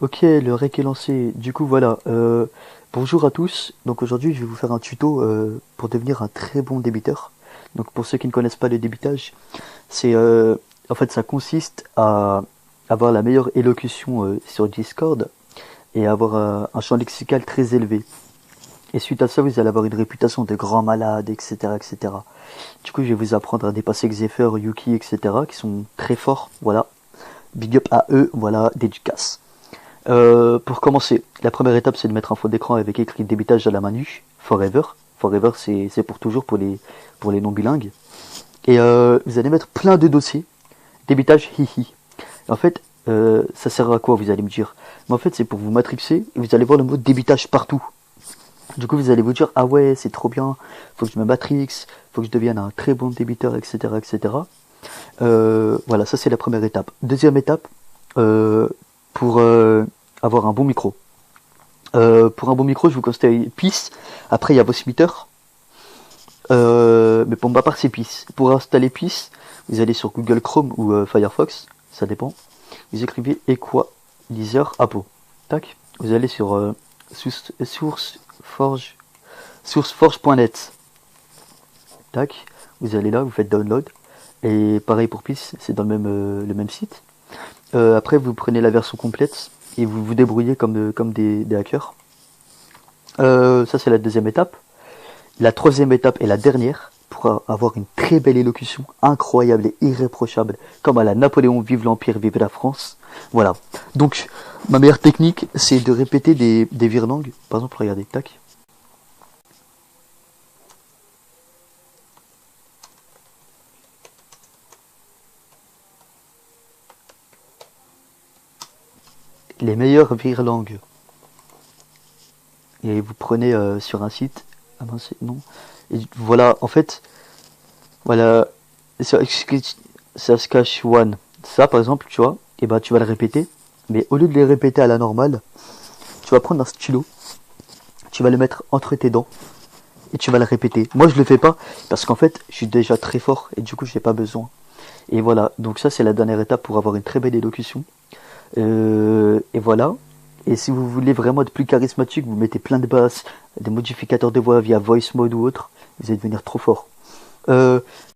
Ok, le rec est lancé. Du coup, voilà. Bonjour à tous. Donc aujourd'hui, je vais vous faire un tuto pour devenir un très bon débiteur. Donc pour ceux qui ne connaissent pas le débitage, c'est en fait ça consiste à avoir la meilleure élocution sur Discord et avoir un champ lexical très élevé. Et suite à ça, vous allez avoir une réputation de grand malade, etc., etc. Du coup, je vais vous apprendre à dépasser Xepher, Yuki, etc., qui sont très forts. Voilà. Big up à eux. Voilà, dédicace. Pour commencer, la première étape c'est de mettre un fond d'écran avec écrit débitage à la manu, forever. Forever c'est pour toujours pour les non bilingues. Et vous allez mettre plein de dossiers, débitage hihi. En fait, ça sert à quoi vous allez me dire? Mais en fait c'est pour vous matrixer et vous allez voir le mot débitage partout. Du coup vous allez vous dire ah ouais c'est trop bien, faut que je me matrix, faut que je devienne un très bon débiteur, etc. etc. Voilà, ça c'est la première étape. Deuxième étape, pour avoir un bon micro. Pour un bon micro, je vous conseille PIS. Après, il y a vos meter. Mais pour ma part, c'est PIS. Pour installer PIS, vous allez sur Google Chrome ou Firefox, ça dépend. Vous écrivez Equalizer Apo. Tac. Vous allez sur sourceforge.net. Tac. Vous allez là, vous faites download. Et pareil pour PIS, c'est dans le même site. Après, vous prenez la version complète et vous vous débrouillez comme des hackers. Ça, c'est la deuxième étape. La troisième étape est la dernière pour avoir une très belle élocution, incroyable et irréprochable, comme à la Napoléon, vive l'Empire, vive la France. Voilà. Donc, ma meilleure technique, c'est de répéter des virelangues. Par exemple, regardez, tac. Les meilleures virelangues. Et vous prenez sur un site. Ah ben c'est non. Et voilà, en fait, voilà, Saskatchewan. Ça, par exemple, tu vois, et ben tu vas le répéter. Mais au lieu de les répéter à la normale, tu vas prendre un stylo, tu vas le mettre entre tes dents et tu vas le répéter. Moi, je le fais pas parce qu'en fait, je suis déjà très fort et du coup, j'ai pas besoin. Et voilà, donc ça, c'est la dernière étape pour avoir une très belle élocution. Et voilà. Et si vous voulez vraiment être plus charismatique, vous mettez plein de basses, des modificateurs de voix via voice mode ou autre, vous allez devenir trop fort. Euh,